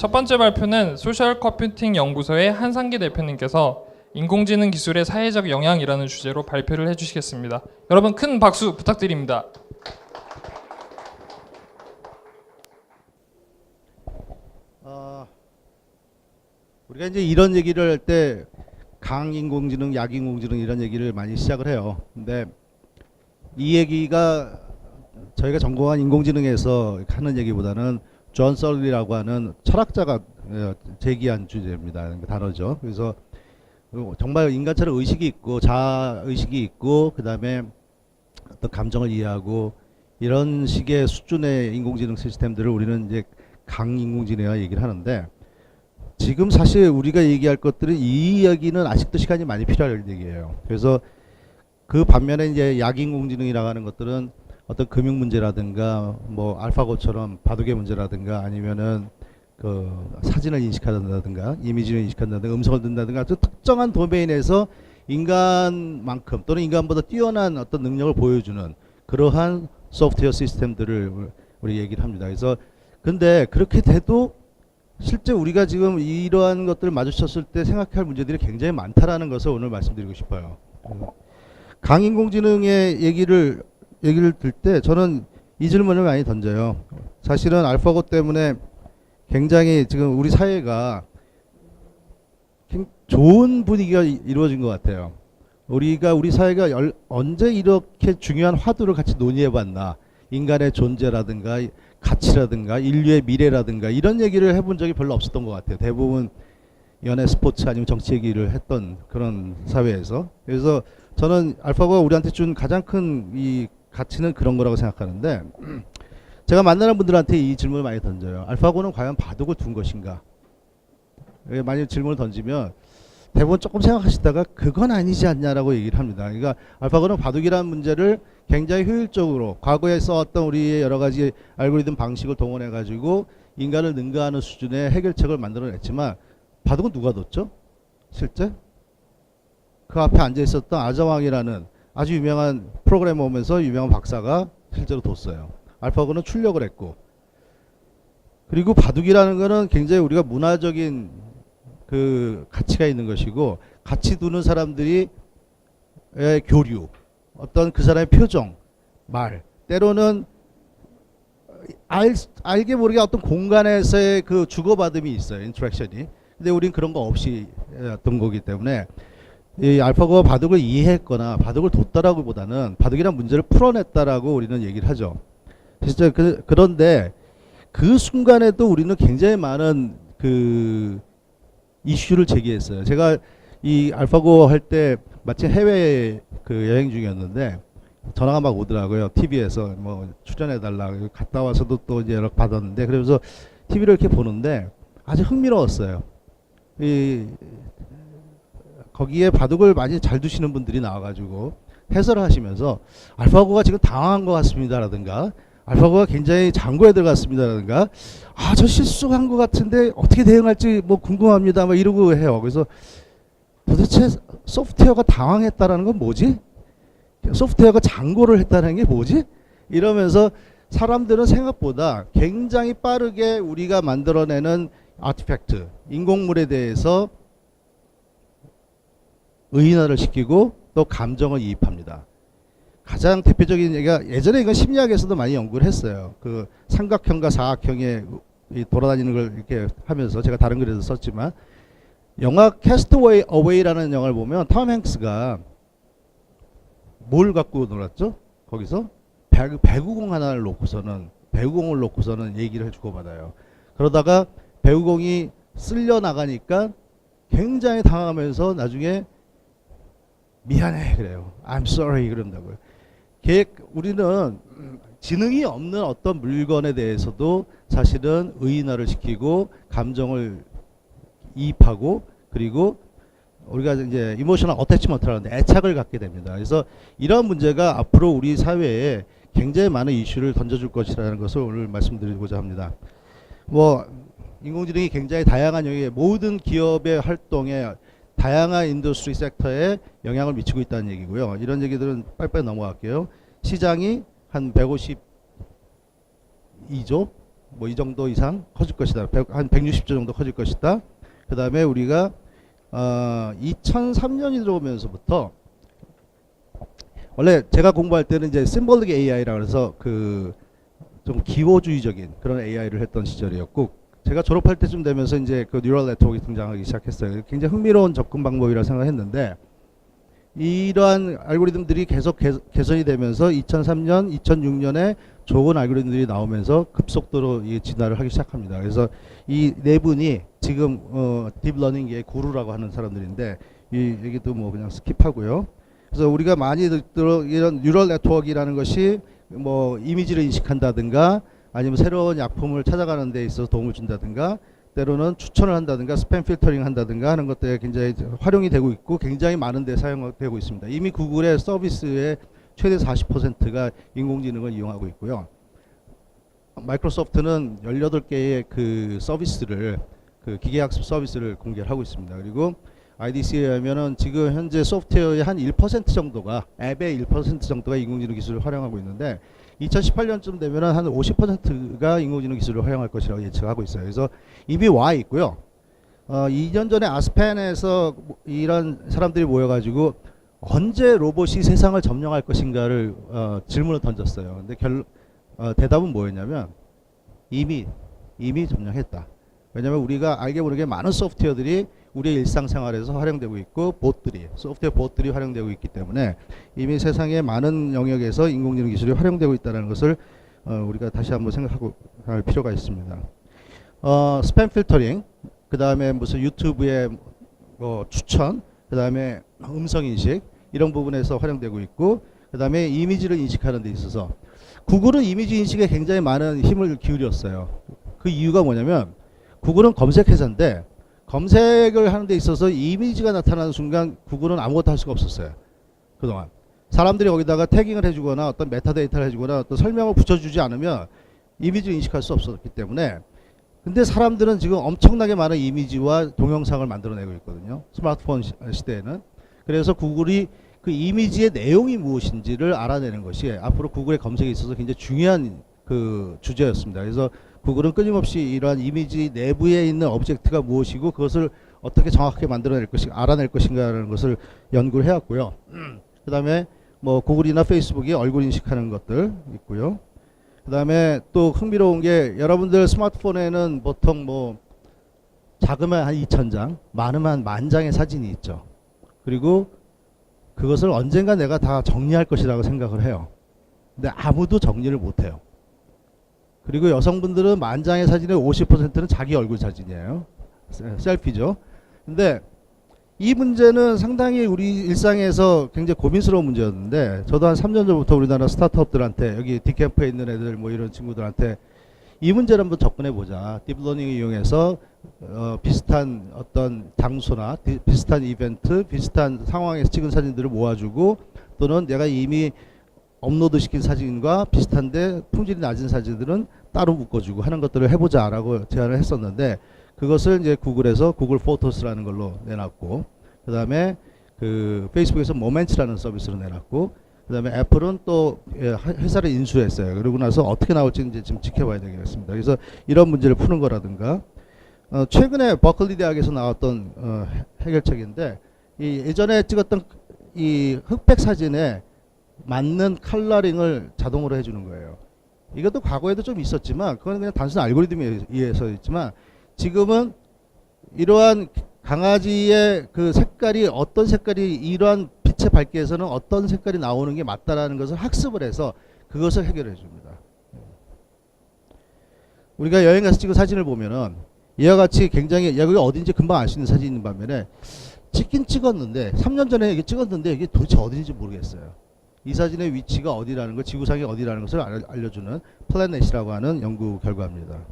첫 번째 발표는 소셜 컴퓨팅 연구소의 한상기 대표님께서 인공지능 기술의 사회적 영향이라는 주제로 발표를 해주시겠습니다. 여러분 큰 박수 부탁드립니다. 우리가 이제 이런 얘기를 할 때 강인공지능, 약인공지능 이런 얘기를 많이 시작을 해요. 근데 이 얘기가 저희가 전공한 인공지능에서 하는 얘기보다는 존 썰리라고 하는 철학자가 제기한 주제입니다. 단어죠. 그래서 정말 인간처럼 의식이 있고 자아의식이 있고 그 다음에 어떤 감정을 이해하고 이런 식의 수준의 인공지능 시스템들을 우리는 이제 강인공지능이라 얘기를 하는데, 지금 사실 우리가 얘기할 것들은 이 이야기는 아직도 시간이 많이 필요할 얘기예요. 그래서 그 반면에 이제 약인공지능이라고 하는 것들은 어떤 금융 문제라든가 뭐 알파고처럼 바둑의 문제라든가 아니면은 그 사진을 인식한다든가 이미지를 인식한다든가 음성을 듣는다든가 아주 특정한 도메인에서 인간만큼 또는 인간보다 뛰어난 어떤 능력을 보여주는 그러한 소프트웨어 시스템들을 우리 얘기를 합니다. 그래서 근데 그렇게 돼도 실제 우리가 지금 이러한 것들을 마주쳤을 때 생각할 문제들이 굉장히 많다라는 것을 오늘 말씀드리고 싶어요. 강인공지능의 얘기를 들 때 저는 이 질문을 많이 던져요. 사실은 알파고 때문에 굉장히 지금 우리 사회가 좋은 분위기가 이루어진 것 같아요. 우리 사회가 언제 이렇게 중요한 화두를 같이 논의해봤나, 인간의 존재라든가 가치라든가 인류의 미래라든가 이런 얘기를 해본 적이 별로 없었던 것 같아요. 대부분 연애, 스포츠 아니면 정치 얘기를 했던 그런 사회에서. 그래서 저는 알파고가 우리한테 준 가장 큰 이 가치는 그런 거라고 생각하는데, 제가 만나는 분들한테 이 질문을 많이 던져요. 알파고는 과연 바둑을 둔 것인가? 만약 질문을 던지면 대부분 조금 생각하시다가 그건 아니지 않냐라고 얘기를 합니다. 그러니까 알파고는 바둑이라는 문제를 굉장히 효율적으로 과거에 써왔던 우리의 여러 가지 알고리즘 방식을 동원해 가지고 인간을 능가하는 수준의 해결책을 만들어냈지만, 바둑은 누가 뒀죠? 실제? 그 앞에 앉아 있었던 아자왕이라는 아주 유명한 프로그래머면서 유명한 박사가 실제로 뒀어요. 알파고는 출력을 했고, 그리고 바둑이라는 거는 굉장히 우리가 문화적인 그 가치가 있는 것이고, 같이 두는 사람들이 교류, 어떤 그 사람의 표정, 말, 때로는 알게 모르게 어떤 공간에서의 그 주고받음이 있어요. 인터랙션이. 근데 우린 그런 거 없이 했던 거기 때문에 이 알파고가 바둑을 이해했거나 바둑을 뒀다라고보다는 바둑이란 문제를 풀어냈다라고 우리는 얘기를 하죠. 진짜 그런데 그 순간에도 우리는 굉장히 많은 그 이슈를 제기했어요. 제가 이 알파고 할 때 마침 해외 그 여행 중이었는데 전화가 막 오더라고요. TV에서 뭐 출연해달라. 갔다 와서도 또 이제 연락 받았는데, 그러면서 TV를 이렇게 보는데 아주 흥미로웠어요. 거기에 바둑을 많이 잘 두시는 분들이 나와가지고 해설을 하시면서 알파고가 지금 당황한 것 같습니다라든가, 알파고가 굉장히 장고에 들어갔습니다라든가, 저 실수한 것 같은데 어떻게 대응할지 뭐 궁금합니다 막 이러고 해요. 그래서 도대체 소프트웨어가 당황했다라는 건 뭐지? 소프트웨어가 장고를 했다는 게 뭐지? 이러면서 사람들은 생각보다 굉장히 빠르게 우리가 만들어내는 아티팩트, 인공물에 대해서 의인화를 시키고 또 감정을 이입합니다. 가장 대표적인 얘기가, 예전에 이건 심리학에서도 많이 연구를 했어요. 그 삼각형과 사각형에 돌아다니는 걸 이렇게 하면서, 제가 다른 글에서 썼지만, 영화 캐스트웨이 어웨이라는 영화를 보면 톰 행스가 뭘 갖고 놀았죠? 거기서 배구공 하나를 놓고서는, 배구공을 놓고서는 얘기를 주고받아요. 그러다가 배구공이 쓸려 나가니까 굉장히 당황하면서 나중에 미안해 그래요. I'm sorry 그런다고요. 우리는 지능이 없는 어떤 물건에 대해서도 사실은 의인화를 시키고 감정을 이입하고, 그리고 우리가 이제 이모셔널 어태치먼트라는데 애착을 갖게 됩니다. 그래서 이러한 문제가 앞으로 우리 사회에 굉장히 많은 이슈를 던져줄 것이라는 것을 오늘 말씀드리고자 합니다. 뭐 인공지능이 굉장히 다양한 영역의 모든 기업의 활동에, 다양한 인더스트리 섹터에 영향을 미치고 있다는 얘기고요. 이런 얘기들은 빨리빨리 넘어갈게요. 시장이 한 152조 뭐 이 정도 이상 커질 것이다. 한 160조 정도 커질 것이다. 그 다음에 우리가 2003년이 들어오면서부터 원래 제가 공부할 때는 이제 심볼릭 AI라 그래서 그 좀 기호주의적인 그런 AI를 했던 시절이었고, 제가 졸업할 때쯤 되면서 이제 그 뉴럴 네트워크가 등장하기 시작했어요. 굉장히 흥미로운 접근 방법이라 생각했는데, 이러한 알고리즘들이 계속 개선이 되면서 2003년, 2006년에 좋은 알고리즘들이 나오면서 급속도로 이 진화를 하기 시작합니다. 그래서 이 네 분이 지금 딥러닝계의 구루라고 하는 사람들인데, 이 얘기도 뭐 그냥 스킵하고요. 그래서 우리가 많이 들어 이런 뉴럴 네트워크라는 것이 뭐 이미지를 인식한다든가 아니면 새로운 약품을 찾아가는 데 있어서 도움을 준다든가 때로는 추천을 한다든가 스팸 필터링 한다든가 하는 것들에 굉장히 활용이 되고 있고 굉장히 많은 데 사용되고 있습니다. 이미 구글의 서비스의 최대 40%가 인공지능을 이용하고 있고요. 마이크로소프트는 18개의 그 서비스를 그 기계학습 서비스를 공개를 하고 있습니다. 그리고 IDC에 의하면은 지금 현재 소프트웨어의 한 1% 정도가 앱의 1% 정도가 인공지능 기술을 활용하고 있는데 2018년쯤 되면은 한 50%가 인공지능 기술을 활용할 것이라고 예측하고 있어요. 그래서 이미 와 있고요. 2년 전에 아스펜에서 이런 사람들이 모여가지고 언제 로봇이 세상을 점령할 것인가를 질문을 던졌어요. 근데 대답은 뭐였냐면 이미 점령했다. 왜냐하면 우리가 알게 모르게 많은 소프트웨어들이 우리의 일상생활에서 활용되고 있고 소프트웨어 봇들이 활용되고 있기 때문에 이미 세상의 많은 영역에서 인공지능 기술이 활용되고 있다는 것을 우리가 다시 한번 생각하고 할 필요가 있습니다. 스팸 필터링, 그 다음에 무슨 유튜브의 뭐 추천, 그 다음에 음성 인식 이런 부분에서 활용되고 있고, 그 다음에 이미지를 인식하는 데 있어서 구글은 이미지 인식에 굉장히 많은 힘을 기울였어요. 그 이유가 뭐냐면 구글은 검색 회사인데 검색을 하는 데 있어서 이미지가 나타나는 순간 구글은 아무것도 할 수가 없었어요. 그동안 사람들이 거기다가 태깅을 해주거나 어떤 메타데이터를 해주거나 어떤 설명을 붙여주지 않으면 이미지를 인식할 수 없었기 때문에, 근데 사람들은 지금 엄청나게 많은 이미지와 동영상을 만들어내고 있거든요. 스마트폰 시대에는. 그래서 구글이 그 이미지의 내용이 무엇인지를 알아내는 것이 앞으로 구글의 검색에 있어서 굉장히 중요한 그 주제였습니다. 그래서 구글은 끊임없이 이러한 이미지 내부에 있는 오브젝트가 무엇이고 그것을 어떻게 정확하게 만들어낼 것인가, 알아낼 것인가라는 것을 연구를 해왔고요. 그 다음에 뭐 구글이나 페이스북이 얼굴 인식하는 것들 있고요. 그 다음에 또 흥미로운 게 여러분들 스마트폰에는 보통 뭐 작으면 한 2,000장, 많으면 한 10,000장의 사진이 있죠. 그리고 그것을 언젠가 내가 다 정리할 것이라고 생각을 해요. 근데 아무도 정리를 못해요. 그리고 여성분들은 10,000장의 사진의 50%는 자기 얼굴 사진이에요. 셀피죠. 근데 이 문제는 상당히 우리 일상에서 굉장히 고민스러운 문제였는데, 저도 한 3년 전부터 우리나라 스타트업들한테, 여기 딥캠프에 있는 애들 뭐 이런 친구들한테 이 문제를 한번 접근해 보자. 딥러닝을 이용해서 비슷한 어떤 장소나 비슷한 이벤트, 비슷한 상황에서 찍은 사진들을 모아주고, 또는 내가 이미 업로드 시킨 사진과 비슷한데 품질이 낮은 사진들은 따로 묶어주고 하는 것들을 해보자라고 제안을 했었는데, 그것을 이제 구글에서 구글 포토스라는 걸로 내놨고, 그 다음에 그 페이스북에서 모멘츠라는 서비스로 내놨고, 그 다음에 애플은 또 회사를 인수했어요. 그러고 나서 어떻게 나올지 이제 지금 지켜봐야 되겠습니다. 그래서 이런 문제를 푸는 거라든가, 최근에 버클리 대학에서 나왔던 해결책인데, 이 예전에 찍었던 이 흑백 사진에 맞는 컬러링을 자동으로 해주는 거예요. 이것도 과거에도 좀 있었지만 그건 그냥 단순 알고리즘에 의해서 있지만, 지금은 이러한 강아지의 그 색깔이 어떤 색깔이 이러한 빛의 밝기에서는 어떤 색깔이 나오는 게 맞다라는 것을 학습을 해서 그것을 해결해 줍니다. 우리가 여행 가서 찍은 사진을 보면은 이와 같이 굉장히 여기가 어딘지 금방 알 수 있는 사진인 반면에 찍긴 찍었는데 3년 전에 이게 찍었는데 이게 도대체 어딘지 모르겠어요. 이 사진의 위치가 어디라는 것, 지구상이 어디라는 것을 알려주는 플래넷이라고 하는 연구 결과입니다.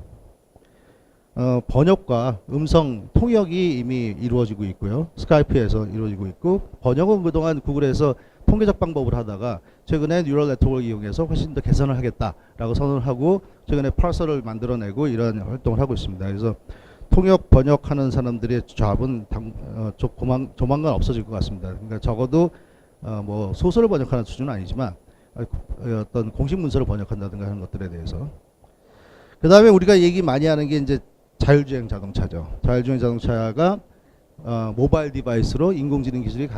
번역과 음성 통역이 이미 이루어지고 있고요. 스카이프에서 이루어지고 있고, 번역은 그동안 구글에서 통계적 방법을 하다가 최근에 뉴럴 네트워크를 이용해서 훨씬 더 개선을 하겠다라고 선언을 하고 최근에 파서를 만들어내고 이런 활동을 하고 있습니다. 그래서 통역 번역하는 사람들의 잡은 조만간 없어질 것 같습니다. 그러니까 적어도 뭐 소설을 번역하는 수준은 아니지만 어떤 공식 문서를 번역한다든가 하는 것들에 대해서. 그다음에 우리가 얘기 많이 하는 게 이제 자율주행 자동차죠. 자율주행 자동차가 모바일 디바이스로 인공지능 기술이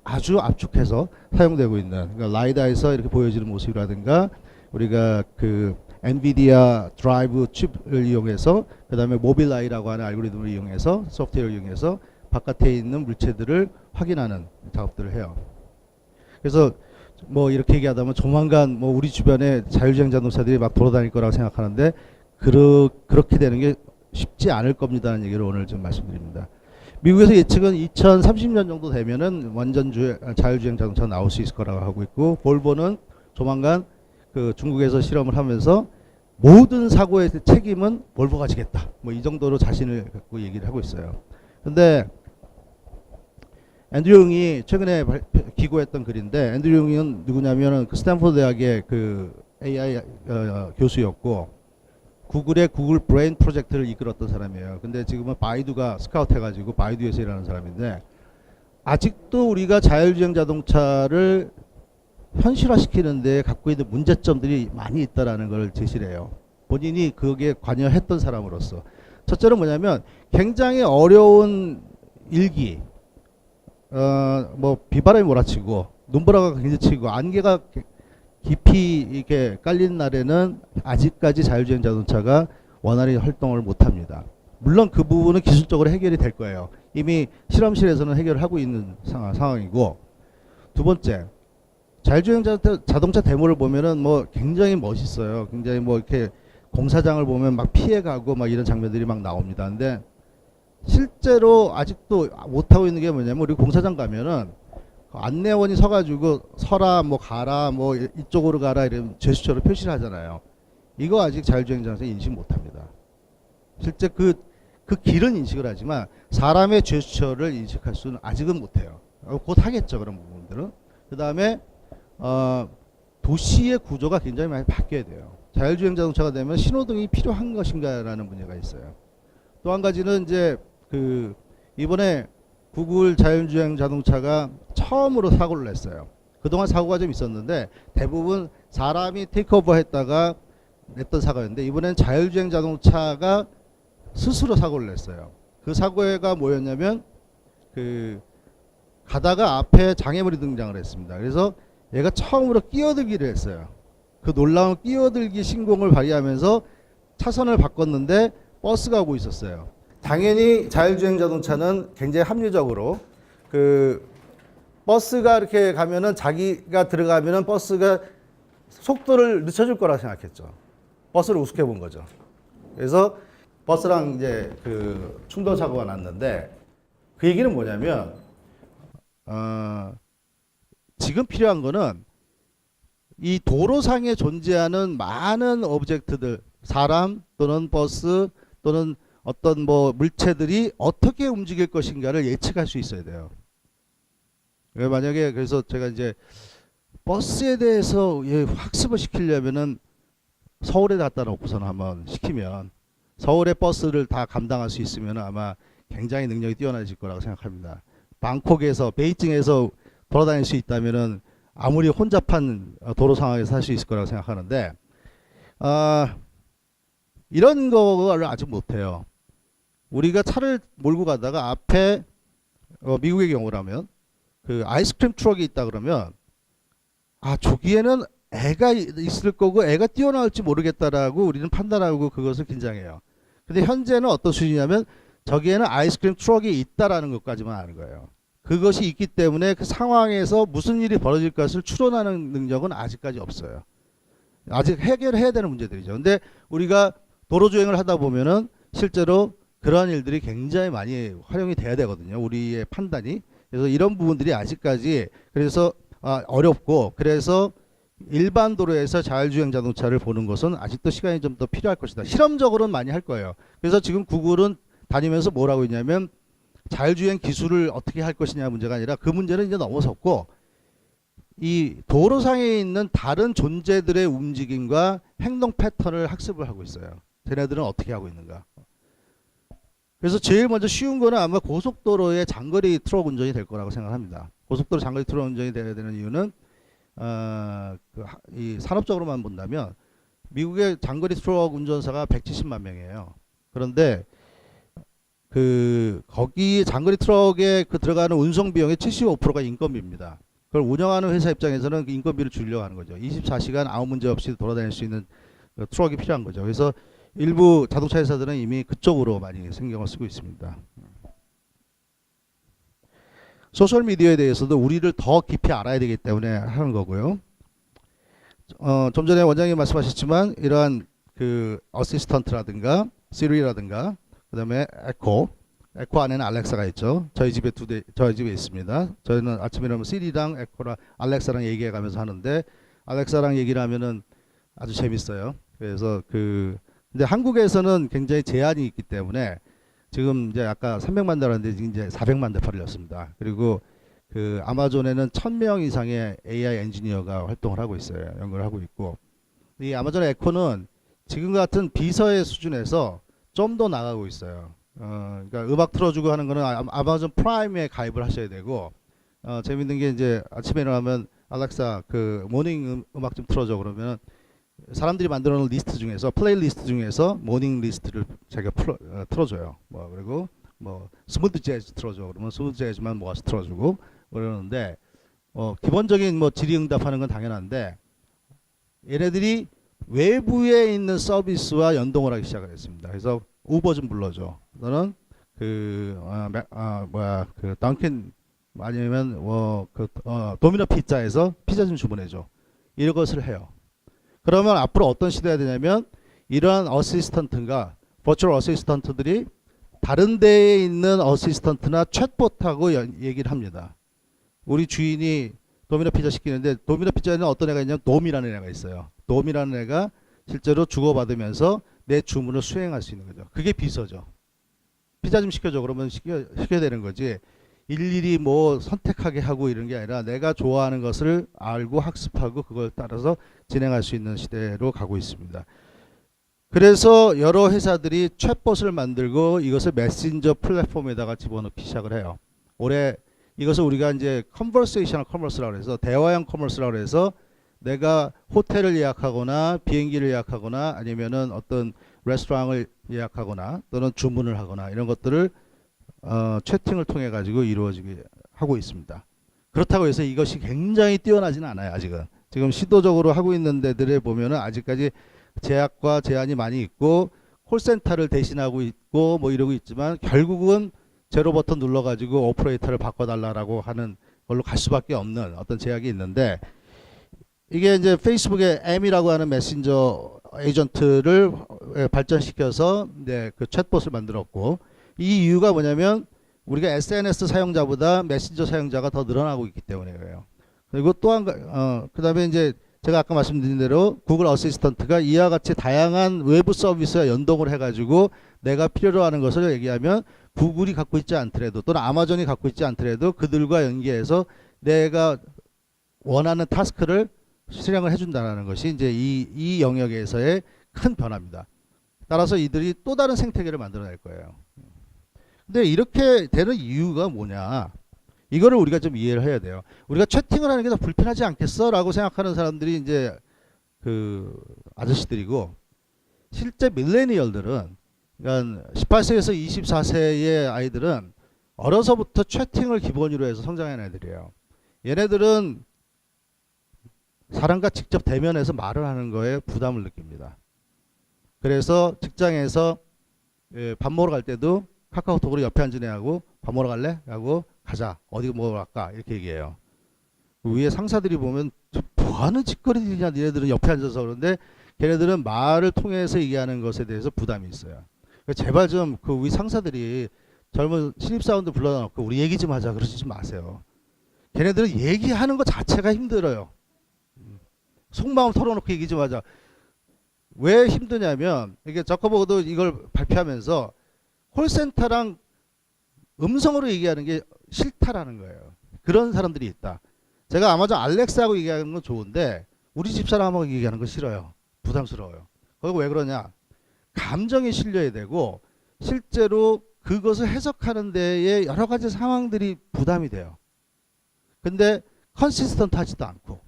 아주 압축해서 사용되고 있는, 그러니까 라이다에서 이렇게 보여지는 모습이라든가, 우리가 그 엔비디아 드라이브 칩을 이용해서, 그다음에 모빌아이라고 하는 알고리즘을 이용해서, 소프트웨어를 이용해서 바깥에 있는 물체들을 확인하는 작업들을 해요. 그래서 뭐 이렇게 얘기하다면 조만간 뭐 우리 주변에 자율주행 자동차들이 막 돌아다닐 거라고 생각하는데, 그렇게 되는 게 쉽지 않을 겁니다라는 얘기를 오늘 좀 말씀드립니다. 미국에서 예측은 2030년 정도 되면은 완전 자율주행 자동차가 나올 수 있을 거라고 하고 있고, 볼보는 조만간 그 중국에서 실험을 하면서 모든 사고의 책임은 볼보가 지겠다, 뭐 이 정도로 자신을 갖고 얘기를 하고 있어요. 근데 앤드류 융이 최근에 기고했던 글인데, 앤드류 융은 누구냐면은 그 스탠포드 대학의 그 AI 교수였고, 구글의 구글 브레인 프로젝트를 이끌었던 사람이에요. 근데 지금은 바이두가 스카우트 해가지고 바이두에서 일하는 사람인데, 아직도 우리가 자율주행 자동차를 현실화시키는 데 갖고 있는 문제점들이 많이 있다라는 걸 제시를 해요. 본인이 거기에 관여했던 사람으로서. 첫째는 뭐냐면 굉장히 어려운 일기, 뭐 비바람이 몰아치고 눈보라가 굉장히 치고 안개가 깊이 이렇게 깔린 날에는 아직까지 자율주행 자동차가 원활히 활동을 못합니다. 물론 그 부분은 기술적으로 해결이 될 거예요. 이미 실험실에서는 해결을 하고 있는 상황이고, 두 번째, 자율주행 자동차 데모를 보면은 뭐 굉장히 멋있어요. 굉장히 뭐 이렇게 공사장을 보면 막 피해가고 막 이런 장면들이 막 나옵니다. 근데 실제로 아직도 못하고 있는 게 뭐냐면, 우리 공사장 가면은 안내원이 서가지고 서라, 뭐 가라, 뭐 이쪽으로 가라 이런 제스처로 표시를 하잖아요. 이거 아직 자율주행 자동차 인식 못합니다. 실제 그 길은 인식을 하지만 사람의 제스처를 인식할 수는 아직은 못해요. 곧 하겠죠, 그런 부분들은. 그 다음에 도시의 구조가 굉장히 많이 바뀌어야 돼요. 자율주행 자동차가 되면 신호등이 필요한 것인가라는 문제가 있어요. 또 한 가지는 이제 그 이번에 구글 자율주행 자동차가 처음으로 사고를 냈어요. 그동안 사고가 좀 있었는데 대부분 사람이 테이크오버 했다가 냈던 사고였는데, 이번엔 자율주행 자동차가 스스로 사고를 냈어요. 그 사고가 뭐였냐면, 그 가다가 앞에 장애물이 등장을 했습니다. 그래서 얘가 처음으로 끼어들기를 했어요. 그 놀라운 끼어들기 신공을 발휘하면서 차선을 바꿨는데 버스가 오고 있었어요. 당연히 자율주행 자동차는 굉장히 합리적으로 그 버스가 이렇게 가면은, 자기가 들어가면은 버스가 속도를 늦춰줄 거라 생각했죠. 버스를 우습게 본 거죠. 그래서 버스랑 이제 그 충돌 사고가 났는데, 그 얘기는 뭐냐면, 지금 필요한 거는 이 도로상에 존재하는 많은 오브젝트들, 사람 또는 버스 또는 어떤 뭐 물체들이 어떻게 움직일 것인가를 예측할 수 있어야 돼요. 만약에 그래서 제가 이제 버스에 대해서 학습을 시키려면은 서울에 갖다 놓고선 한번 시키면 서울의 버스를 다 감당할 수 있으면 아마 굉장히 능력이 뛰어나질 거라고 생각합니다. 방콕에서, 베이징에서 돌아다닐 수 있다면은 아무리 혼잡한 도로 상황에서 할 수 있을 거라고 생각하는데, 이런 거를 아직 못해요. 우리가 차를 몰고 가다가 앞에 미국의 경우라면 그 아이스크림 트럭이 있다 그러면, 저기에는 애가 있을 거고 애가 뛰어나올지 모르겠다라고 우리는 판단하고 그것을 긴장해요. 근데 현재는 어떤 수준이냐면, 저기에는 아이스크림 트럭이 있다라는 것까지만 아는 거예요. 그것이 있기 때문에 그 상황에서 무슨 일이 벌어질 것을 추론하는 능력은 아직까지 없어요. 아직 해결해야 되는 문제들이죠. 근데 우리가 도로주행을 하다 보면은 실제로 그러한 일들이 굉장히 많이 활용이 돼야 되거든요. 우리의 판단이. 그래서 이런 부분들이 아직까지 그래서 어렵고, 그래서 일반 도로에서 자율주행 자동차를 보는 것은 아직도 시간이 좀 더 필요할 것이다. 실험적으로는 많이 할 거예요. 그래서 지금 구글은 다니면서 뭐라고 했냐면, 자율주행 기술을 어떻게 할 것이냐 문제가 아니라 그 문제는 이제 넘어섰고, 이 도로상에 있는 다른 존재들의 움직임과 행동 패턴을 학습을 하고 있어요. 쟤네들은 어떻게 하고 있는가. 그래서 제일 먼저 쉬운 거는 아마 고속도로의 장거리 트럭 운전이 될 거라고 생각합니다. 고속도로 장거리 트럭 운전이 돼야 되는 이유는 이 산업적으로만 본다면 미국의 장거리 트럭 운전사가 170만 명이에요. 그런데 그 거기 장거리 트럭에 그 들어가는 운송 비용의 75%가 인건비입니다. 그걸 운영하는 회사 입장에서는 그 인건비를 줄이려고 하는 거죠. 24시간 아무 문제 없이 돌아다닐 수 있는 그 트럭이 필요한 거죠. 그래서 일부 자동차 회사들은 이미 그쪽으로 많이 신경을 쓰고 있습니다. 소셜 미디어에 대해서도 우리를 더 깊이 알아야 되기 때문에 하는 거고요. 좀 전에 원장님 말씀하셨지만 이러한 그 어시스턴트라든가 시리라든가 그다음에 에코 안에는 알렉사가 있죠. 저희 집에 저희 집에 있습니다. 저희는 아침에 일어나면 시리랑 에코랑 알렉사랑 얘기해 가면서 하는데 알렉사랑 얘기를 하면은 아주 재밌어요. 그래서 근데 한국에서는 굉장히 제한이 있기 때문에 지금 이제 아까 300만 대라는데 이제 400만 대 팔렸습니다. 그리고 그 아마존에는 1000명 이상의 AI 엔지니어가 활동을 하고 있어요. 연구를 하고 있고 이 아마존 에코는 지금 같은 비서의 수준에서 좀 더 나가고 있어요. 그러니까 음악 틀어주고 하는 거는 아마존 프라임에 가입을 하셔야 되고 재밌는 게 이제 아침에 일어나면 알렉사 그 모닝 음악 좀 틀어줘 그러면 사람들이 만들어 놓은 리스트 중에서 플레이리스트 중에서 모닝 리스트를 자기가 틀어줘요. 그리고 스무드 재즈 틀어줘 그러면 스무드 재즈만 모아서 틀어주고 그러는데 기본적인 질의응답하는 건 당연한데 얘네들이 외부에 있는 서비스와 연동을 하기 시작을 했습니다. 그래서 우버 좀 불러줘. 너는 그 던킨 아니면 도미노 피자에서 피자 좀 주문해줘. 이런 것을 해요. 그러면 앞으로 어떤 시대가 되냐면 이러한 어시스턴트가 버추얼 어시스턴트들이 다른 데에 있는 어시스턴트나 챗봇하고 얘기를 합니다. 우리 주인이 도미노 피자 시키는데 도미노 피자에는 어떤 애가 있냐면 돔이라는 애가 있어요. 돔이라는 애가 실제로 주고받으면서 내 주문을 수행할 수 있는 거죠. 그게 비서죠. 피자 좀 시켜줘 그러면 시켜야 되는 거지. 일일이 선택하게 하고 이런 게 아니라 내가 좋아하는 것을 알고 학습하고 그걸 따라서 진행할 수 있는 시대로 가고 있습니다. 그래서 여러 회사들이 챗봇을 만들고 이것을 메신저 플랫폼에다가 집어넣기 시작을 해요. 올해 이것을 우리가 이제 컨버세이셔널 커머스라고 해서 대화형 커머스라고 해서 내가 호텔을 예약하거나 비행기를 예약하거나 아니면은 어떤 레스토랑을 예약하거나 또는 주문을 하거나 이런 것들을 채팅을 통해 가지고 이루어지게 하고 있습니다. 그렇다고 해서 이것이 굉장히 뛰어나지는 않아요. 아직은 지금 시도적으로 하고 있는 데들에 보면은 아직까지 제약과 제한이 많이 있고 콜센터를 대신하고 있고 이러고 있지만 결국은 제로 버튼 눌러 가지고 오퍼레이터를 바꿔달라고 하는 걸로 갈 수밖에 없는 어떤 제약이 있는데 이게 이제 페이스북의 M이라고 하는 메신저 에이전트를 발전시켜서 이제 그 챗봇을 만들었고 이 이유가 뭐냐면 우리가 SNS 사용자보다 메신저 사용자가 더 늘어나고 있기 때문에 그래요. 그리고 또 그다음에 이제 제가 아까 말씀드린 대로 구글 어시스턴트가 이와 같이 다양한 외부 서비스와 연동을 해가지고 내가 필요로 하는 것을 얘기하면 구글이 갖고 있지 않더라도 또는 아마존이 갖고 있지 않더라도 그들과 연계해서 내가 원하는 타스크를 실행을 해준다는 것이 이제 이 영역에서의 큰 변화입니다. 따라서 이들이 또 다른 생태계를 만들어낼 거예요. 근데 이렇게 되는 이유가 뭐냐? 이거를 우리가 좀 이해를 해야 돼요. 우리가 채팅을 하는 게 더 불편하지 않겠어? 라고 생각하는 사람들이 이제 그 아저씨들이고 실제 밀레니얼들은 그러니까 18세에서 24세의 아이들은 어려서부터 채팅을 기본으로 해서 성장한 애들이에요. 얘네들은 사람과 직접 대면해서 말을 하는 거에 부담을 느낍니다. 그래서 직장에서 밥 먹으러 갈 때도 카카오톡으로 옆에 앉은 애하고 밥 먹으러 갈래? 하고 가자. 어디 먹으러 갈까? 이렇게 얘기해요. 위에 상사들이 보면 뭐하는 짓거리냐 니네들은 옆에 앉아서 그러는데 걔네들은 말을 통해서 얘기하는 것에 대해서 부담이 있어요. 제발 좀 그 위 상사들이 젊은 신입사원들 불러놓고 우리 얘기 좀 하자 그러지 마세요. 걔네들은 얘기하는 것 자체가 힘들어요. 속마음 털어놓고 얘기 좀 하자. 왜 힘드냐면 이게 저커버그도 이걸 발표하면서 콜센터랑 음성으로 얘기하는 게 싫다라는 거예요. 그런 사람들이 있다. 제가 아마존 알렉사하고 얘기하는 건 좋은데 우리 집사람하고 얘기하는 거 싫어요. 부담스러워요. 그거 왜 그러냐? 감정이 실려야 되고 실제로 그것을 해석하는 데에 여러 가지 상황들이 부담이 돼요. 근데 컨시스턴트 하지도 않고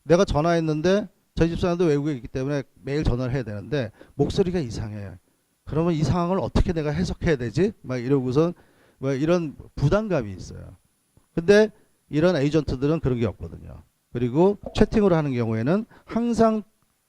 내가 전화했는데 저희 집사람도 외국에 있기 때문에 매일 전화를 해야 되는데 목소리가 이상해요. 그러면 이 상황을 어떻게 내가 해석해야 되지? 막 이러고선 뭐 이런 부담감이 있어요. 근데 이런 에이전트들은 그런 게 없거든요. 그리고 채팅으로 하는 경우에는 항상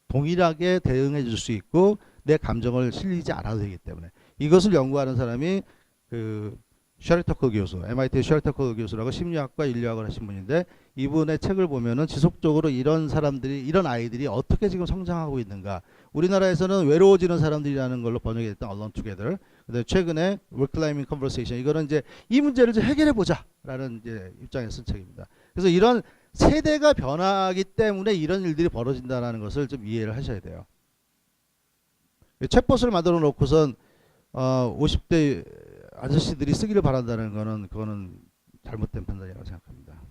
동일하게 대응해 줄 수 있고 내 감정을 실리지 않아도 되기 때문에 이것을 연구하는 사람이 그 셔리터크 교수, MIT 셔리터크 교수라고 심리학과 인류학을 하신 분인데 이분의 책을 보면은 지속적으로 이런 사람들이 이런 아이들이 어떻게 지금 성장하고 있는가. 우리나라에서는 외로워지는 사람들이라는 걸로 번역이 됐던 Alone Together. 근데 최근에 Reclaiming Conversation 이거는 이제 이 문제를 좀 해결해 보자라는 이제 입장에서 쓴 책입니다. 그래서 이런 세대가 변하기 때문에 이런 일들이 벌어진다는 것을 좀 이해를 하셔야 돼요. 챗봇을 만들어 놓고선 50대 아저씨들이 쓰기를 바란다는 거는 그거는 잘못된 판단이라고 생각합니다.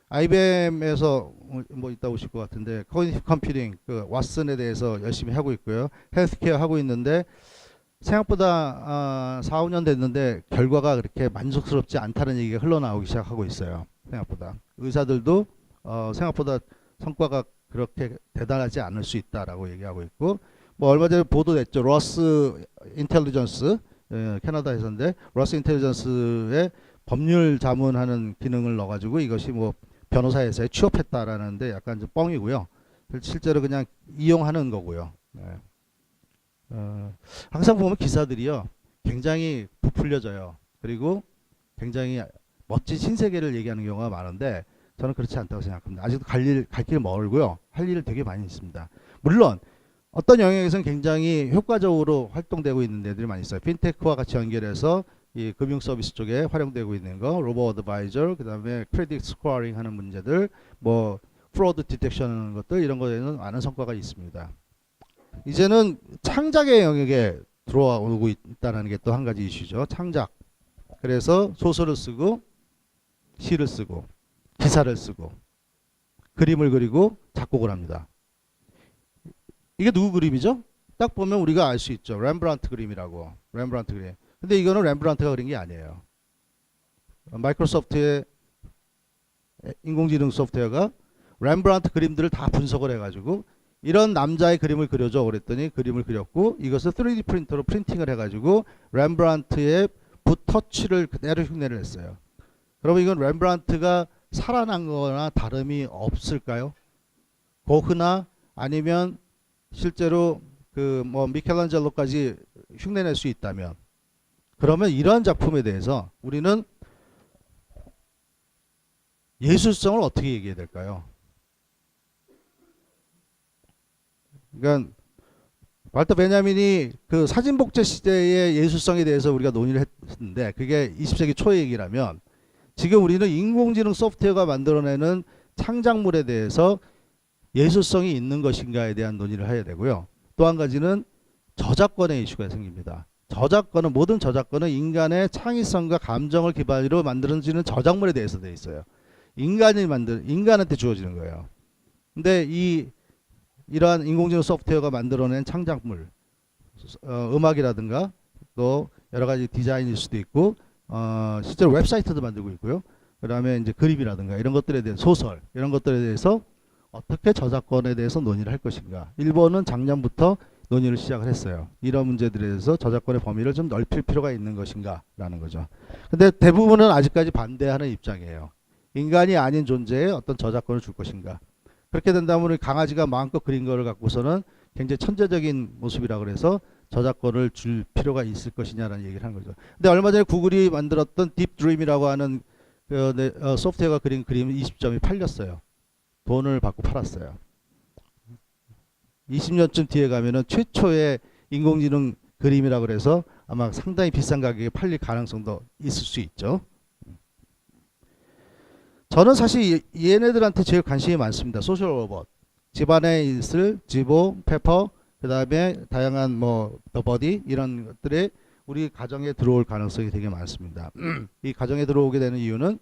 IBM에서 뭐 이따 오실 것 같은데 코그니티브 컴퓨팅 그 왓슨에 대해서 열심히 하고 있고요. 헬스케어 하고 있는데 생각보다 4, 5년 됐는데 결과가 그렇게 만족스럽지 않다는 얘기가 흘러나오기 시작하고 있어요. 생각보다 의사들도 생각보다 성과가 그렇게 대단하지 않을 수 있다라고 얘기하고 있고 뭐 얼마 전에 보도됐죠. 러스 인텔리전스 캐나다 회사인데 러스 인텔리전스에 법률 자문하는 기능을 넣어가지고 이것이 뭐 변호사 회사에 취업했다라는데 약간 좀 뻥이고요. 실제로 그냥 이용하는 거고요. 네. 항상 보면 기사들이요 굉장히 부풀려져요. 그리고 굉장히 멋진 신세계를 얘기하는 경우가 많은데 저는 그렇지 않다고 생각합니다. 아직도 갈 길 멀고요. 할 일 되게 많이 있습니다. 물론 어떤 영역에서는 굉장히 효과적으로 활동되고 있는 데들이 많이 있어요. 핀테크와 같이 연결해서 이 금융 서비스 쪽에 활용되고 있는 거, 로보 어드바이저, 그다음에 크레딧 스코어링 하는 문제들, 뭐 프로드 디텍션 하는 것들 이런 거에는 많은 성과가 있습니다. 이제는 창작의 영역에 들어오고 있다는 게 또 한 가지 이슈죠. 창작. 그래서 소설을 쓰고 시를 쓰고 기사를 쓰고 그림을 그리고 작곡을 합니다. 이게 누구 그림이죠? 딱 보면 우리가 알 수 있죠. 렘브란트 그림이라고. 렘브란트 그림. 근데 이거는 렘브란트가 그린 게 아니에요. 마이크로소프트의 인공지능 소프트웨어가 렘브란트 그림들을 다 분석을 해가지고 이런 남자의 그림을 그려줘 그랬더니 그림을 그렸고 이것을 3D 프린터로 프린팅을 해가지고 렘브란트의 붓터치를 그대로 흉내를 냈어요. 여러분 이건 렘브란트가 살아난 거나 다름이 없을까요? 고흐나 아니면 실제로 그 뭐 미켈란젤로까지 흉내낼 수 있다면 그러면 이러한 작품에 대해서 우리는 예술성을 어떻게 얘기해야 될까요? 그러니까 발터 베냐민이 그 사진복제 시대의 예술성에 대해서 우리가 논의를 했는데 그게 20세기 초의 얘기라면 지금 우리는 인공지능 소프트웨어가 만들어내는 창작물에 대해서 예술성이 있는 것인가에 대한 논의를 해야 되고요. 또 한 가지는 저작권의 이슈가 생깁니다. 저작권은 모든 저작권은 인간의 창의성과 감정을 기반으로 만들어지는 저작물에 대해서 돼 있어요. 인간한테 주어지는 거예요. 근데 이러한 인공지능 소프트웨어가 만들어낸 창작물, 음악이라든가 또 여러 가지 디자인일 수도 있고, 실제로 웹사이트도 만들고 있고요. 그 다음에 이제 그림이라든가 이런 것들에 대한 소설, 이런 것들에 대해서 어떻게 저작권에 대해서 논의를 할 것인가. 일본은 작년부터 논의를 시작을 했어요. 이런 문제들에 대해서 저작권의 범위를 좀 넓힐 필요가 있는 것인가 라는 거죠. 근데 대부분은 아직까지 반대하는 입장이에요. 인간이 아닌 존재에 어떤 저작권을 줄 것인가. 그렇게 된다면 강아지가 마음껏 그린 거를 갖고서는 굉장히 천재적인 모습이라 그래서 저작권을 줄 필요가 있을 것이냐라는 얘기를 한 거죠. 근데 얼마 전에 구글이 만들었던 딥드림이라고 하는 소프트웨어가 그린 그림 20점이 팔렸어요. 돈을 받고 팔았어요. 20년쯤 뒤에 가면은 최초의 인공지능 그림이라 그래서 아마 상당히 비싼 가격에 팔릴 가능성도 있을 수 있죠. 저는 사실 얘네들한테 제일 관심이 많습니다. 소셜 로봇. 집안에 있을 지보, 페퍼, 그 다음에 다양한 뭐 더 버디 이런 것들이 우리 가정에 들어올 가능성이 되게 많습니다. 이 가정에 들어오게 되는 이유는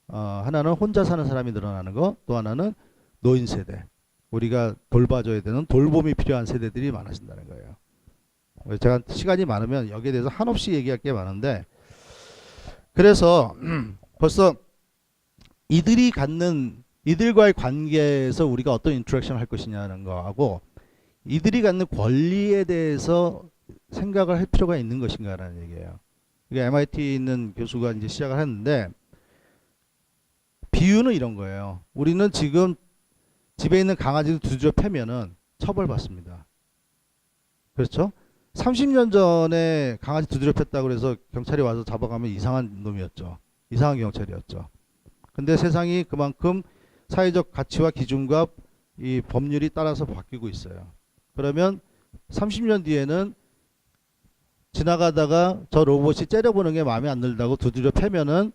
하나는 혼자 사는 사람이 늘어나는 거, 또 하나는 노인 세대. 우리가 돌봐줘야 되는 돌봄이 필요한 세대들이 많아진다는 거예요. 제가 시간이 많으면 여기에 대해서 한없이 얘기할 게 많은데 그래서 벌써 이들이 갖는 이들과의 관계에서 우리가 어떤 인터랙션을 할 것이냐는 거하고 이들이 갖는 권리에 대해서 생각을 할 필요가 있는 것인가라는 얘기예요. 이게 MIT에 있는 교수가 이제 시작을 했는데 비유는 이런 거예요. 우리는 지금 집에 있는 강아지를 두드려 패면은 처벌받습니다. 그렇죠? 30년 전에 강아지 두드려 팼다고 그래서 경찰이 와서 잡아가면 이상한 놈이었죠. 이상한 경찰이었죠. 근데 세상이 그만큼 사회적 가치와 기준과 이 법률이 따라서 바뀌고 있어요. 그러면 30년 뒤에는 지나가다가 저 로봇이 째려보는 게 마음에 안 들다고 두드려 패면은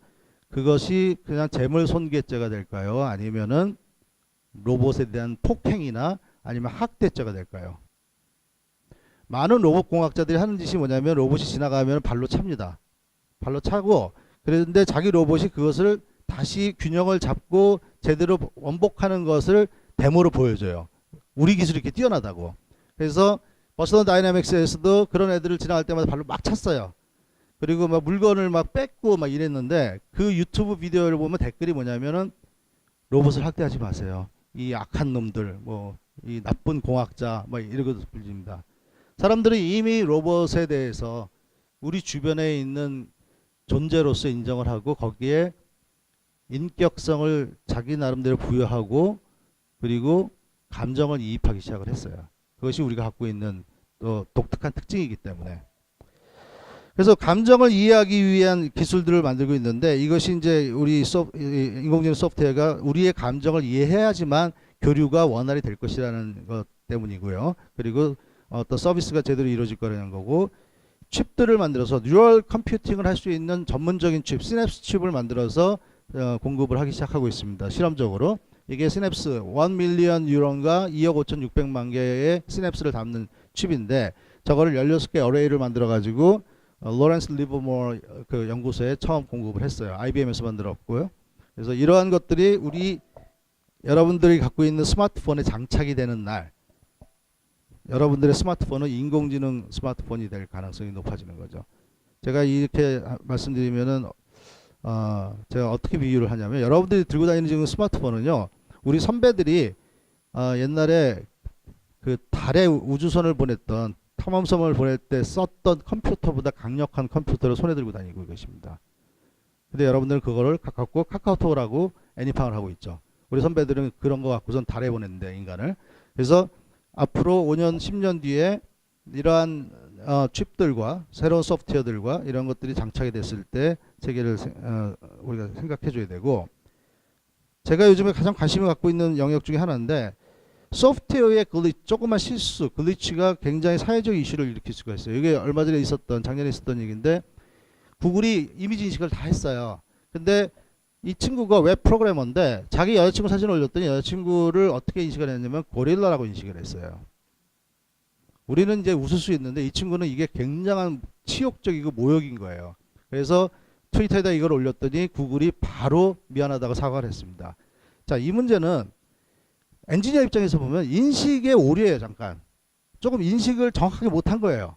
그것이 그냥 재물 손괴죄가 될까요? 아니면은 로봇에 대한 폭행이나 아니면 학대죄가 될까요? 많은 로봇 공학자들이 하는 짓이 뭐냐면 로봇이 지나가면 발로 찹니다. 발로 차고 그런데 자기 로봇이 그것을 다시 균형을 잡고 제대로 원복하는 것을 데모로 보여줘요. 우리 기술이 이렇게 뛰어나다고. 그래서 버스턴 다이내믹스에서도 그런 애들을 지나갈 때마다 발로 막 찼어요. 그리고 막 물건을 막 뺏고 막 이랬는데 그 유튜브 비디오를 보면 댓글이 뭐냐면은 로봇을 학대하지 마세요. 이 악한 놈들, 뭐 이 나쁜 공학자, 뭐 이러고도 불립니다. 사람들은 이미 로봇에 대해서 우리 주변에 있는 존재로서 인정을 하고 거기에 인격성을 자기 나름대로 부여하고 그리고 감정을 이입하기 시작을 했어요. 그것이 우리가 갖고 있는 또 독특한 특징이기 때문에. 그래서 감정을 이해하기 위한 기술들을 만들고 있는데 이것이 이제 우리 인공지능 소프트웨어가 우리의 감정을 이해해야지만 교류가 원활히 될 것이라는 것 때문이고요. 그리고 어떤 서비스가 제대로 이루어질 거라는 거고 칩들을 만들어서 뉴럴 컴퓨팅을 할 수 있는 전문적인 칩, 시냅스 칩을 만들어서 공급을 하기 시작하고 있습니다. 실험적으로. 이게 시냅스 1 밀리언 뉴런과 2억 5,600만 개의 시냅스를 담는 칩인데 저거를 16개 어레이를 만들어 가지고 로렌스 리버모어 그 연구소에 처음 공급을 했어요. IBM에서 만들었고요. 그래서 이러한 것들이 우리 여러분들이 갖고 있는 스마트폰에 장착이 되는 날 여러분들의 스마트폰은 인공지능 스마트폰이 될 가능성이 높아지는 거죠. 제가 이렇게 말씀드리면은 제가 어떻게 비유를 하냐면 여러분들이 들고 다니는 지금 스마트폰은요. 우리 선배들이 옛날에 그 달에 우주선을 보냈던 탐험선을 보낼 때 썼던 컴퓨터보다 강력한 컴퓨터를 손에 들고 다니고 계십니다. 근데 여러분들은 그거를 갖고 카카오톡을 하고 애니팡을 하고 있죠. 우리 선배들은 그런 거 갖고선 달에 보냈는데 인간을. 그래서 앞으로 5년 10년 뒤에 이러한 칩들과 새로운 소프트웨어들과 이런 것들이 장착이 됐을 때 세계를 우리가 생각해 줘야 되고 제가 요즘에 가장 관심을 갖고 있는 영역 중에 하나인데 소프트웨어의 조그만 실수, 글리치가 굉장히 사회적 이슈를 일으킬 수가 있어요. 이게 얼마 전에 있었던 작년에 있었던 얘기인데 구글이 이미지 인식을 다 했어요. 근데 이 친구가 웹 프로그래머인데 자기 여자친구 사진을 올렸더니 여자친구를 어떻게 인식을 했냐면 고릴라라고 인식을 했어요. 우리는 이제 웃을 수 있는데 이 친구는 이게 굉장한 치욕적이고 모욕인 거예요. 그래서 트위터에다 이걸 올렸더니 구글이 바로 미안하다고 사과를 했습니다. 자, 이 문제는 엔지니어 입장에서 보면 인식의 오류예요. 잠깐. 조금 인식을 정확하게 못한 거예요.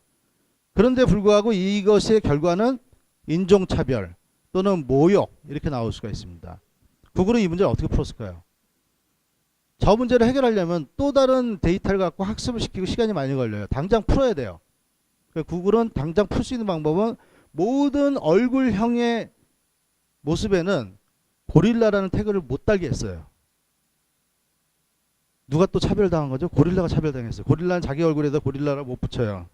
그런데 불구하고 이것의 결과는 인종차별 또는 모욕 이렇게 나올 수가 있습니다. 구글은 이 문제를 어떻게 풀었을까요? 저 문제를 해결하려면 또 다른 데이터를 갖고 학습을 시키고 시간이 많이 걸려요. 당장 풀어야 돼요. 구글은 당장 풀 수 있는 방법은 모든 얼굴형의 모습에는 고릴라라는 태그를 못 달게 했어요. 누가 또 차별당한 거죠? 고릴라가 차별당했어요. 고릴라는 자기 얼굴에다 고릴라를 못 붙여요.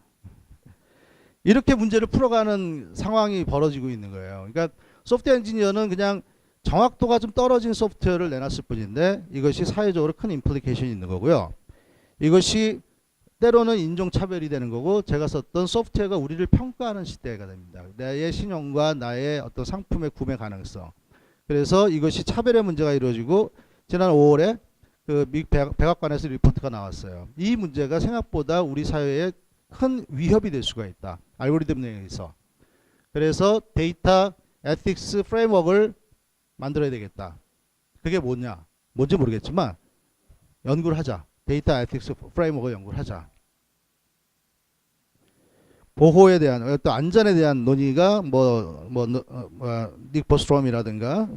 이렇게 문제를 풀어가는 상황이 벌어지고 있는 거예요. 그러니까 소프트웨어 엔지니어는 그냥 정확도가 좀 떨어진 소프트웨어를 내놨을 뿐인데 이것이 사회적으로 큰 임플리케이션이 있는 거고요. 이것이 때로는 인종차별이 되는 거고 제가 썼던 소프트웨어가 우리를 평가하는 시대가 됩니다. 나의 신용과 나의 어떤 상품의 구매 가능성. 그래서 이것이 차별의 문제가 이루어지고 지난 5월에 그 미국 백악관에서 리포트가 나왔어요. 이 문제가 생각보다 우리 사회에 큰 위협이 될 수가 있다. 알고리즘에 의해서. 그래서 데이터 에틱스 프레임워크를 만들어야 되겠다. 그게 뭐냐? 뭔지 모르겠지만 연구를 하자. 데이터 에틱스 프레임워크 연구를 하자. 보호에 대한 또 안전에 대한 논의가 닉 보스트롬이라든가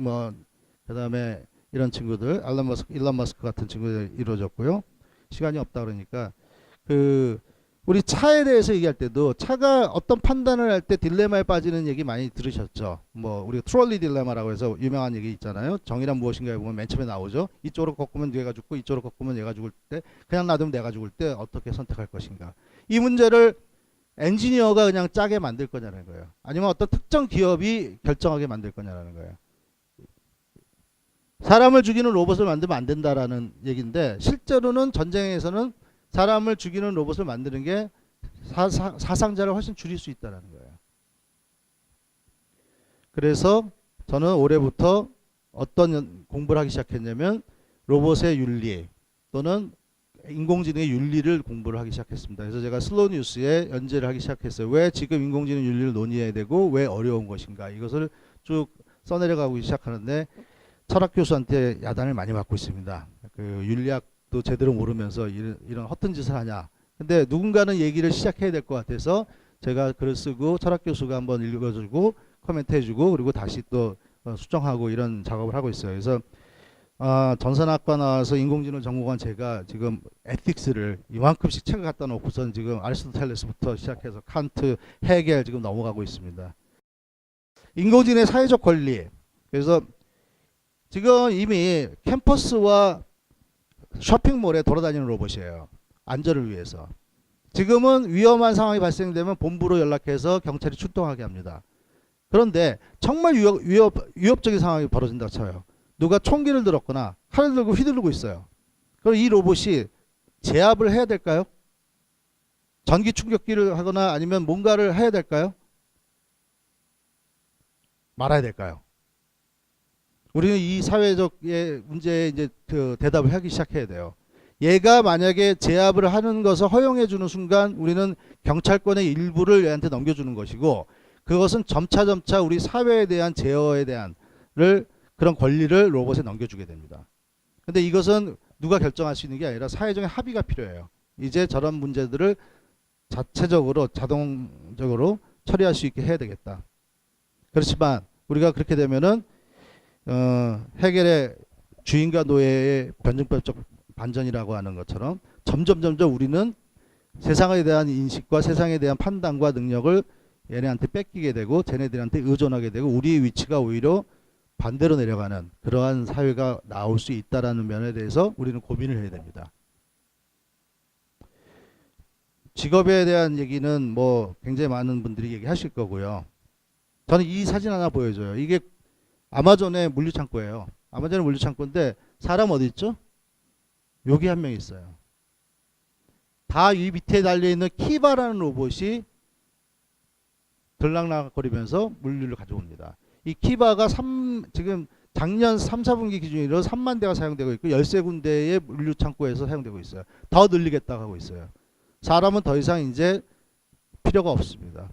그다음에 이런 친구들, 일론 머스크 같은 친구들 이루어졌고요. 시간이 없다 그러니까 우리 차에 대해서 얘기할 때도 차가 어떤 판단을 할 때 딜레마에 빠지는 얘기 많이 들으셨죠. 뭐 우리가 트롤리 딜레마라고 해서 유명한 얘기 있잖아요. 정의란 무엇인가에 보면 맨 처음에 나오죠. 이쪽으로 꺾으면 얘가 죽고 이쪽으로 꺾으면 얘가 죽을 때, 그냥 놔두면 내가 죽을 때 어떻게 선택할 것인가. 이 문제를 엔지니어가 그냥 짜게 만들 거냐는 거예요. 아니면 어떤 특정 기업이 결정하게 만들 거냐라는 거예요. 사람을 죽이는 로봇을 만들면 안 된다라는 얘기인데, 실제로는 전쟁에서는 사람을 죽이는 로봇을 만드는 게 사상자를 훨씬 줄일 수 있다는 거예요. 그래서 저는 올해부터 어떤 공부를 하기 시작했냐면 로봇의 윤리 또는 인공지능의 윤리를 공부를 하기 시작했습니다. 그래서 제가 슬로우 뉴스에 연재를 하기 시작했어요. 왜 지금 인공지능 윤리를 논의해야 되고 왜 어려운 것인가, 이것을 쭉 써내려가고 시작하는데 철학 교수한테 야단을 많이 받고 있습니다. 윤리학도 제대로 모르면서 이런 허튼 짓을 하냐. 근데 누군가는 얘기를 시작해야 될 것 같아서 제가 글을 쓰고 철학 교수가 한번 읽어주고 코멘트 해주고 그리고 다시 또 수정하고 이런 작업을 하고 있어요. 그래서 전산학과 나와서 인공지능 전공한 제가 지금 에틱스를 이만큼씩 책을 갖다 놓고선 지금 아리스토텔레스부터 시작해서 칸트, 헤겔 지금 넘어가고 있습니다. 인공지능의 사회적 권리. 그래서 지금 이미 캠퍼스와 쇼핑몰에 돌아다니는 로봇이에요. 안전을 위해서. 지금은 위험한 상황이 발생되면 본부로 연락해서 경찰이 출동하게 합니다. 그런데 정말 위협적인 상황이 벌어진다고 쳐요. 누가 총기를 들었거나 칼을 들고 휘두르고 있어요. 그럼 이 로봇이 제압을 해야 될까요? 전기 충격기를 하거나 아니면 뭔가를 해야 될까요? 말아야 될까요? 우리는 이 사회적 문제에 이제 대답을 하기 시작해야 돼요. 얘가 만약에 제압을 하는 것을 허용해 주는 순간 우리는 경찰권의 일부를 얘한테 넘겨주는 것이고, 그것은 점차 우리 사회에 대한 제어에 대한 그런 권리를 로봇에 넘겨주게 됩니다. 근데 이것은 누가 결정할 수 있는 게 아니라 사회적인 합의가 필요해요. 이제 저런 문제들을 자체적으로 자동적으로 처리할 수 있게 해야 되겠다. 그렇지만 우리가 그렇게 되면은 해겔의 주인과 노예의 변증법적 반전이라고 하는 것처럼 점점 우리는 세상에 대한 인식과 세상에 대한 판단과 능력을 얘네한테 뺏기게 되고 쟤네들한테 의존하게 되고 우리의 위치가 오히려 반대로 내려가는 그러한 사회가 나올 수 있다라는 면에 대해서 우리는 고민을 해야 됩니다. 직업에 대한 얘기는 뭐 굉장히 많은 분들이 얘기하실 거고요. 저는 이 사진 하나 보여줘요. 이게 아마존의 물류창고예요. 아마존의 물류창고인데 사람 어디 있죠? 여기 한 명 있어요. 다 이 밑에 달려있는 키바라는 로봇이 들락날락거리면서 물류를 가져옵니다. 이 키바가 지금 작년 3, 4분기 기준으로 3만 대가 사용되고 있고 13군데의 물류창고에서 사용되고 있어요. 더 늘리겠다고 하고 있어요. 사람은 더 이상 이제 필요가 없습니다.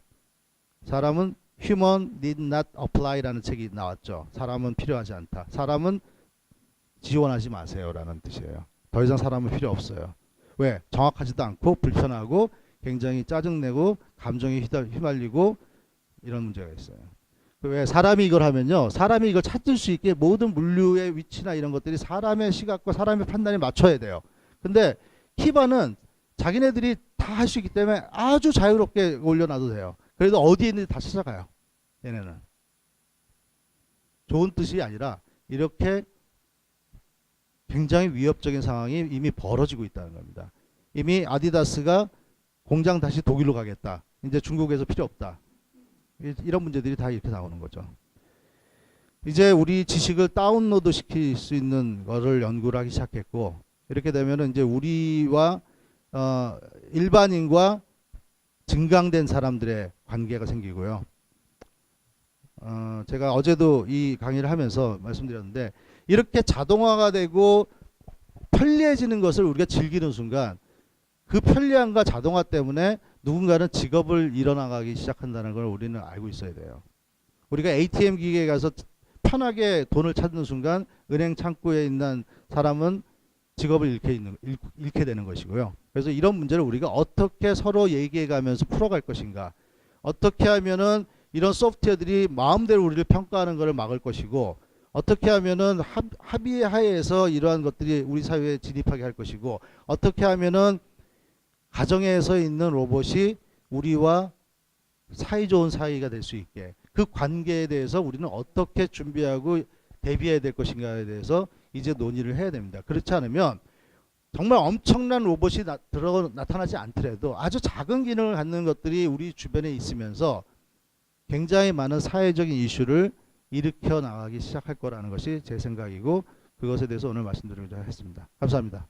사람은 Human need not apply라는 책이 나왔죠. 사람은 필요하지 않다. 사람은 지원하지 마세요라는 뜻이에요. 더 이상 사람은 필요 없어요. 왜? 정확하지도 않고 불편하고 굉장히 짜증내고 감정에 휘말리고 이런 문제가 있어요. 왜? 사람이 이걸 하면요, 사람이 이걸 찾을 수 있게 모든 물류의 위치나 이런 것들이 사람의 시각과 사람의 판단에 맞춰야 돼요. 근데 키바는 자기네들이 다 할 수 있기 때문에 아주 자유롭게 올려놔도 돼요. 그래도 어디에 있는지 다 찾아가요. 얘네는. 좋은 뜻이 아니라 이렇게 굉장히 위협적인 상황이 이미 벌어지고 있다는 겁니다. 이미 아디다스가 공장 다시 독일로 가겠다. 이제 중국에서 필요 없다. 이런 문제들이 다 이렇게 나오는 거죠. 이제 우리 지식을 다운로드 시킬 수 있는 거를 연구를 하기 시작했고, 이렇게 되면은 이제 우리와 일반인과 증강된 사람들의 관계가 생기고요. 제가 어제도 이 강의를 하면서 말씀드렸는데, 이렇게 자동화가 되고 편리해지는 것을 우리가 즐기는 순간 그 편리함과 자동화 때문에 누군가는 직업을 잃어나가기 시작한다는 걸 우리는 알고 있어야 돼요. 우리가 ATM 기계에 가서 편하게 돈을 찾는 순간 은행 창구에 있는 사람은 직업을 잃게 되는 것이고요. 그래서 이런 문제를 우리가 어떻게 서로 얘기해 가면서 풀어갈 것인가, 어떻게 하면은 이런 소프트웨어들이 마음대로 우리를 평가하는 것을 막을 것이고, 어떻게 하면은 합의의 하에서 이러한 것들이 우리 사회에 진입하게 할 것이고, 어떻게 하면은 가정에서 있는 로봇이 우리와 사이좋은 사이가 될 수 있게, 그 관계에 대해서 우리는 어떻게 준비하고 대비해야 될 것인가에 대해서 이제 논의를 해야 됩니다. 그렇지 않으면 정말 엄청난 로봇이 나타나지 않더라도 아주 작은 기능을 갖는 것들이 우리 주변에 있으면서 굉장히 많은 사회적인 이슈를 일으켜 나가기 시작할 거라는 것이 제 생각이고, 그것에 대해서 오늘 말씀드리고자 했습니다. 감사합니다.